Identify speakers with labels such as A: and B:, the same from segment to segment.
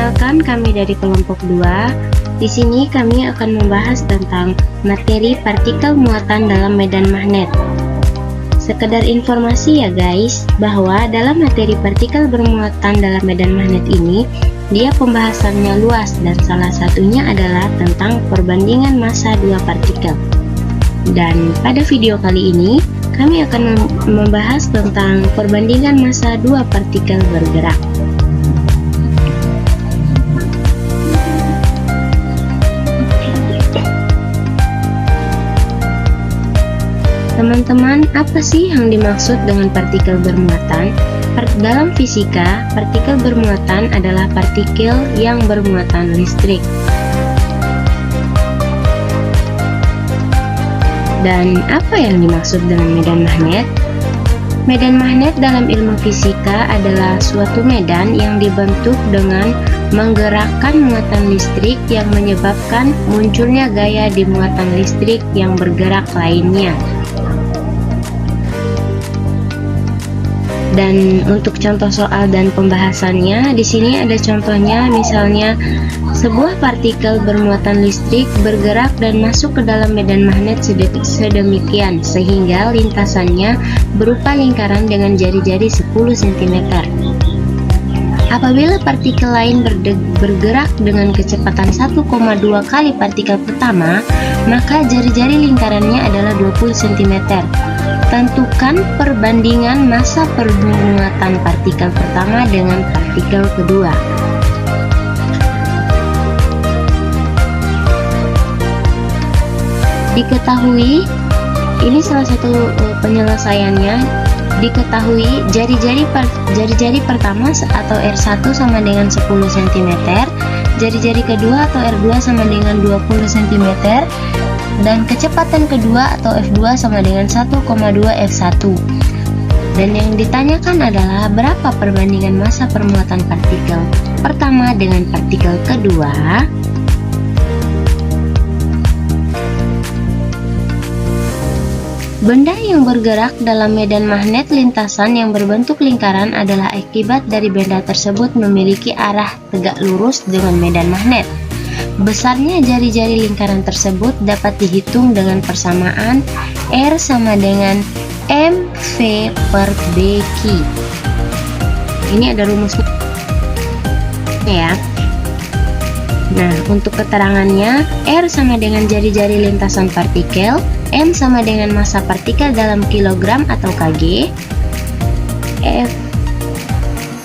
A: Perkenalkan, kami dari kelompok 2. Di sini kami akan membahas tentang materi partikel muatan dalam medan magnet. Sekedar informasi ya guys, bahwa dalam materi partikel bermuatan dalam medan magnet ini, dia pembahasannya luas dan salah satunya adalah tentang perbandingan massa dua partikel. Dan pada video kali ini, kami akan membahas tentang perbandingan massa dua partikel bergerak. Teman-teman, apa sih yang dimaksud dengan partikel bermuatan? Dalam fisika, partikel bermuatan adalah partikel yang bermuatan listrik. Dan apa yang dimaksud dengan medan magnet? Medan magnet dalam ilmu fisika adalah suatu medan yang dibentuk dengan menggerakkan muatan listrik yang menyebabkan munculnya gaya di muatan listrik yang bergerak lainnya. Dan untuk contoh soal dan pembahasannya, di sini ada contohnya, misalnya sebuah partikel bermuatan listrik bergerak dan masuk ke dalam medan magnet sedemikian sehingga lintasannya berupa lingkaran dengan jari-jari 10 cm. Apabila partikel lain bergerak dengan kecepatan 1,2 kali partikel pertama, maka jari-jari lingkarannya adalah 20 cm. Tentukan perbandingan massa permuatan partikel pertama dengan partikel kedua. Diketahui, ini salah satu penyelesaiannya. Diketahui jari-jari pertama atau R1 sama dengan 10 cm, jari-jari kedua atau R2 sama dengan 20 cm, dan kecepatan kedua atau F2 sama dengan 1,2 F1. Dan yang ditanyakan adalah berapa perbandingan massa permuatan partikel pertama dengan partikel kedua. Benda yang bergerak dalam medan magnet lintasan yang berbentuk lingkaran adalah akibat dari benda tersebut memiliki arah tegak lurus dengan medan magnet. Besarnya jari-jari lingkaran tersebut dapat dihitung dengan persamaan R sama dengan mv per bq. Ini ada rumusnya ya. Nah, untuk keterangannya, R sama dengan jari-jari lintasan partikel, M sama dengan massa partikel dalam kilogram atau kg,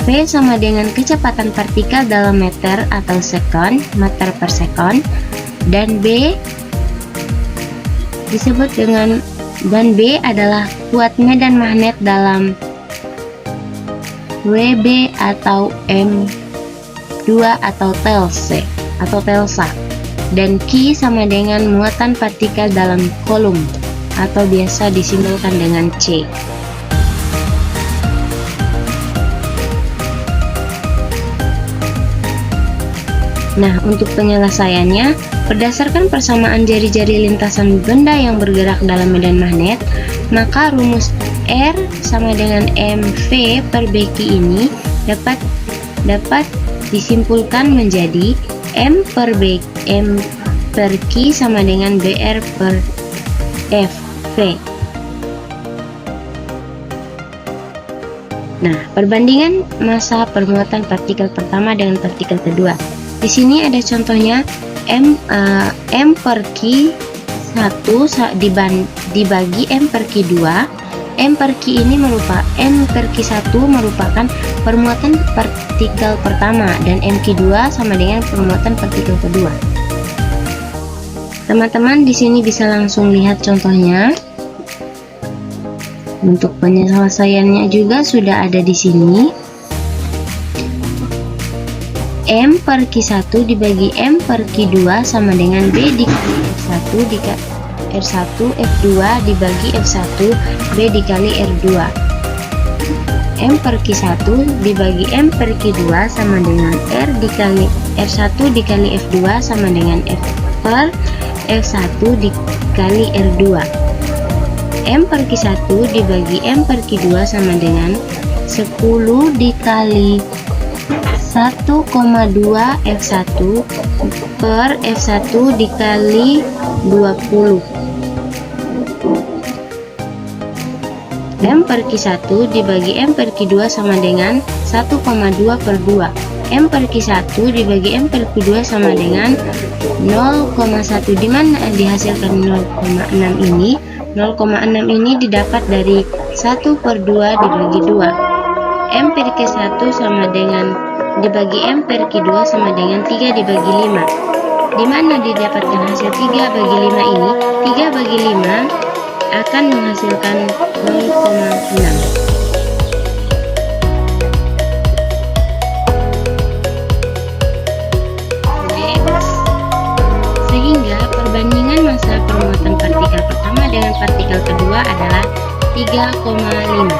A: V sama dengan kecepatan partikel dalam meter atau sekon, meter per sekon, dan B disebut dengan, dan B adalah kuat medan magnet dalam Wb atau M2 atau telsa, dan Q sama dengan muatan partikel dalam kolom atau biasa disimbolkan dengan C. Nah, untuk penyelesaiannya, berdasarkan persamaan jari-jari lintasan benda yang bergerak dalam medan magnet, maka rumus R sama dengan mv per bq ini dapat disimpulkan menjadi M per Q sama dengan BR per FV. Nah, perbandingan massa permuatan partikel pertama dengan partikel kedua. Di sini ada contohnya M per Q 1 dibagi M per Q 2. M per Q ini merupakan M per Q 1 merupakan permuatan partikel pertama dan MQ2 sama dengan permuatan partikel kedua. Teman-teman di sini bisa langsung lihat contohnya. Untuk penyelesaiannya juga sudah ada di sini. M per Q1 dibagi M per Q2 sama dengan B dikali F1 R1 F2 dibagi F1 B dikali R2. M per Q1 dibagi M per Q2 sama dengan R dikali R1 dikali F2 sama dengan F per F1 dikali R2. M per Q1 dibagi M per Q2 sama dengan 10 dikali 1,2 F1 per F1 dikali 20. M per Q1 dibagi M per Q2 sama dengan 1,2 per 2. M per Q1 dibagi M per Q2 sama dengan 0,1, dimana dihasilkan 0,6 ini. 0,6 ini didapat dari 1 per 2 dibagi 2. M per Q1 sama dengan dibagi M per Q2 sama dengan 3 dibagi 5. Dimana didapatkan hasil 3 bagi 5 ini? 3 bagi 5 akan menghasilkan 0,6. Sehingga perbandingan massa permuatan partikel pertama dengan partikel kedua adalah 3,5.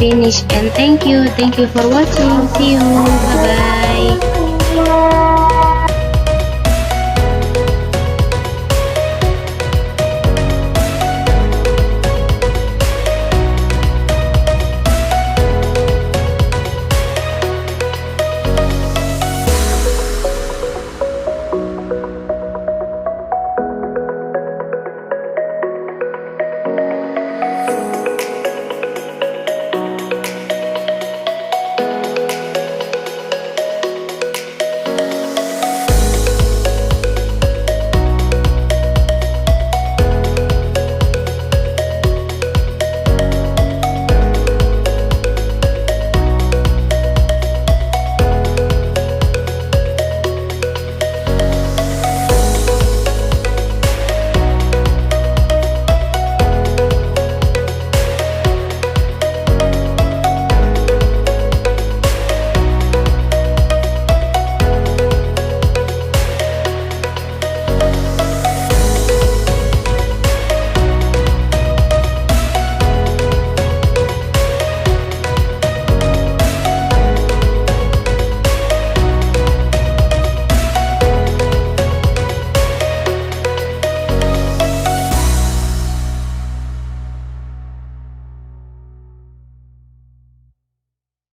A: Finish and thank you for watching. See you, bye bye.